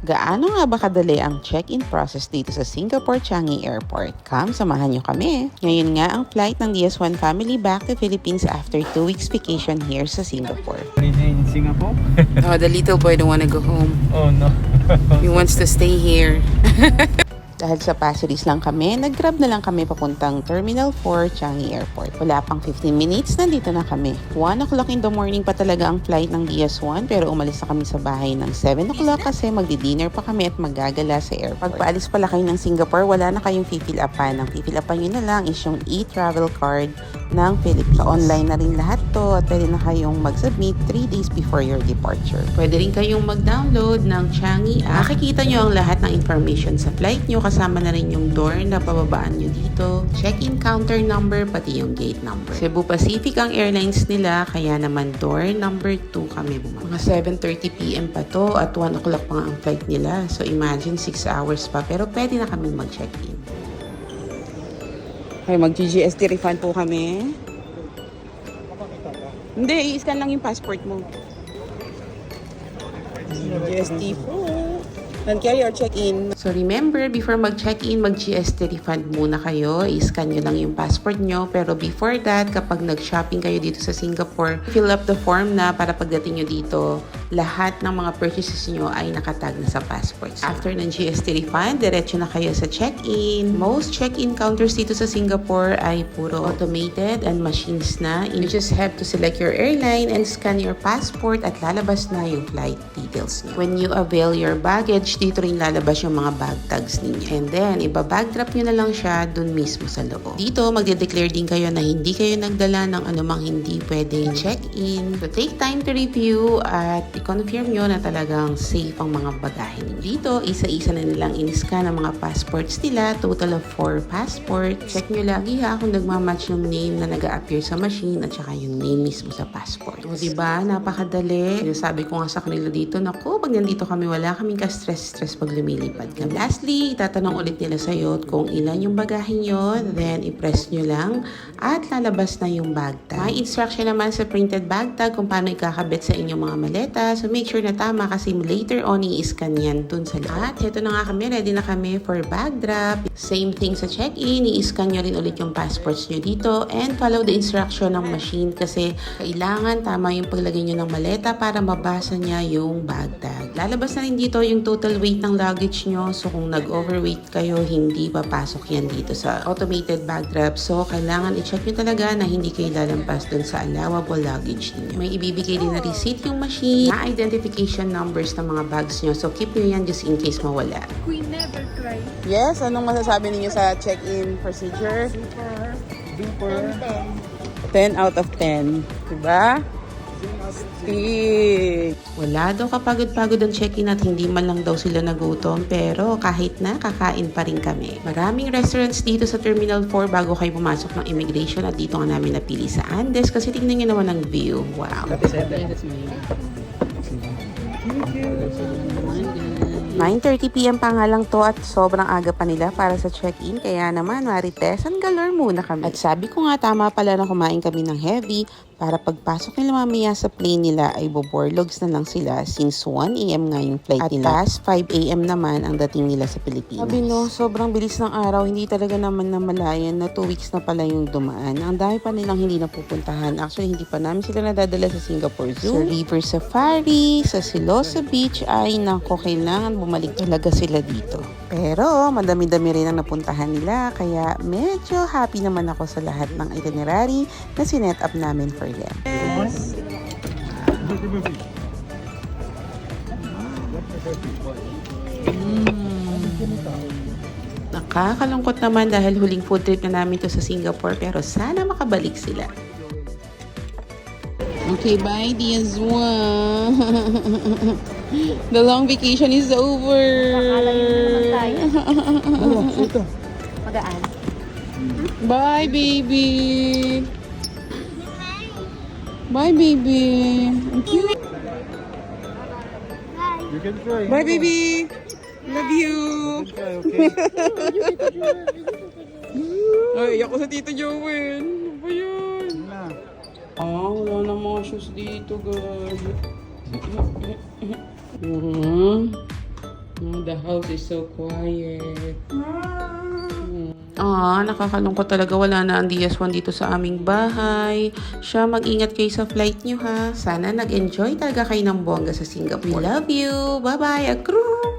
Gaano nga ba kadali ang check-in process dito sa Singapore Changi Airport? Come, samahan nyo kami. Ngayon nga ang flight ng DS1 family back to Philippines after 2 weeks vacation here sa Singapore. Holiday in Singapore? Oh, the little boy don't wanna go home. Oh no. He wants to stay here. Dahil sa Pasir Ris lang kami, nag-grab na lang kami papuntang Terminal 4 Changi Airport. Wala pang 15 minutes, nandito na kami. 1 o'clock in the morning pa talaga ang flight ng DS1 pero umalis na kami sa bahay ng 7 o'clock kasi magdi-dinner pa kami at maggagala sa airport. Pagpaalis pala kayo ng Singapore, wala na kayong fill upan. Ang fill upan nyo na lang is yung e-travel card ng Philippines. So, online na rin lahat to at pwede na kayong mag-submit 3 days before your departure. Pwede rin kayong mag-download ng Changi app. Makikita nyo ang lahat ng information sa flight nyo, kasama na rin yung door na pababaan nyo dito, check-in counter number, pati yung gate number. Cebu Pacific ang airlines nila, kaya naman door number 2 kami bumaba. Mga 7:30 PM pa to at 1 o'clock pa nga ang flight nila. So imagine 6 hours pa, pero pwede na kami mag-check-in. Okay, mag-GST refund po kami. Hindi, i-scan lang yung passport mo. GST po. Non-carry or check-in. So remember, before mag-check-in, mag-GST refund muna kayo. I-scan nyo lang yung passport nyo. Pero before that, kapag nag-shopping kayo dito sa Singapore, fill up the form na para pagdating nyo dito, lahat ng mga purchases nyo ay nakatag na sa passport. After ng GST refund, diretso na kayo sa check-in. Most check-in counters dito sa Singapore ay puro automated and machines na. You just have to select your airline and scan your passport at lalabas na yung flight details nyo. When you avail your baggage, dito rin lalabas yung mga bag tags ninyo. And then, iba-bag drop nyo na lang siya dun mismo sa loob. Dito, magde-declare din kayo na hindi kayo nagdala ng anumang hindi pwedeng check-in. So, take time to review at i-confirm nyo na talagang safe ang mga bagahe ninyo. Dito, isa-isa na nilang in-scan ang mga passports nila. Total of 4 passport. Check nyo lagi ha kung nagmamatch yung name na nag-a-appear sa machine at saka yung name mismo sa passport. O, diba? Napakadali. Sabi ko nga sa kanila dito, naku, pag nandito kami, wala kaming ka-stress pag lumilipad kami. Lastly, itatanong ulit nila sa'yo kung ilan yung bagahe nyo, then i-press nyo lang at lalabas na yung bag tag. May instruction naman sa printed bag tag kung paano ikakabit sa inyong mga maleta. So make sure na tama kasi later on i-scan yan dun sa lahat. At heto na nga kami, ready na kami for bag drop. Same thing sa check-in, i-scan nyo rin ulit yung passports nyo dito and follow the instruction ng machine kasi kailangan tama yung paglagay nyo ng maleta para mabasa niya yung bag tag. Lalabas na rin dito yung total weight ng luggage nyo. So, kung nag-overweight kayo, hindi papasok yan dito sa automated bag drop. So, kailangan i-check nyo talaga na hindi kayo lalampas dun sa allowable luggage ninyo. May ibibigay din na receipt yung machine, na identification numbers ng mga bags nyo. So, keep nyo yan just in case mawala. We never try. Yes, anong masasabi ninyo sa check-in procedure? Super. 10 out of 10. Diba? Wala daw kapagod-pagod ang check-in at hindi man lang daw sila nagutom pero kahit na kakain pa rin kami. Maraming restaurants dito sa Terminal 4 bago kayo pumasok ng immigration at dito nga namin napili sa Andes kasi tingnan nyo naman ang view. Wow! 9:30 PM pa nga lang to at sobrang aga pa nila para sa check-in kaya naman maritesan galore muna kami. At sabi ko nga tama pala na kumain kami ng heavy para pagpasok nila mamaya sa plane nila ay boborlogs na lang sila since 1 AM nga yung flight nila. At past 5 AM naman ang dating nila sa Pilipinas. Sabi no, sobrang bilis ng araw, hindi talaga naman namalayan na 2 weeks na pala yung dumaan. Ang dami pa nilang hindi napupuntahan. Actually, hindi pa namin sila nadadala sa Singapore Zoo, sa River Safari, sa Silosa Beach ay nako, kailangan bumalik talaga sila dito. Pero madami-dami rin ang napuntahan nila kaya medyo happy naman ako sa lahat ng itinerary na sinet up namin for them. Yes. Nakakalungkot naman dahil huling food trip na namin to sa Singapore pero sana makabalik sila. Okay, bye DS1. The long vacation is over. Magaan. Bye, baby. Bye, baby. Ang cute. You can try. Bye, baby. Love you. You can try, okay? Ay, ako sa Tito Joel. Ano ba yun? Na. Wala na mga shoes dito, guys. Oh, the house is so quiet. Nakakalungkot talaga. Wala na ang DS1 dito sa aming bahay. Siya, mag-ingat kayo sa flight nyo ha. Sana nag-enjoy talaga kayo ng bongga sa Singapore. We love you. Bye-bye, Akru!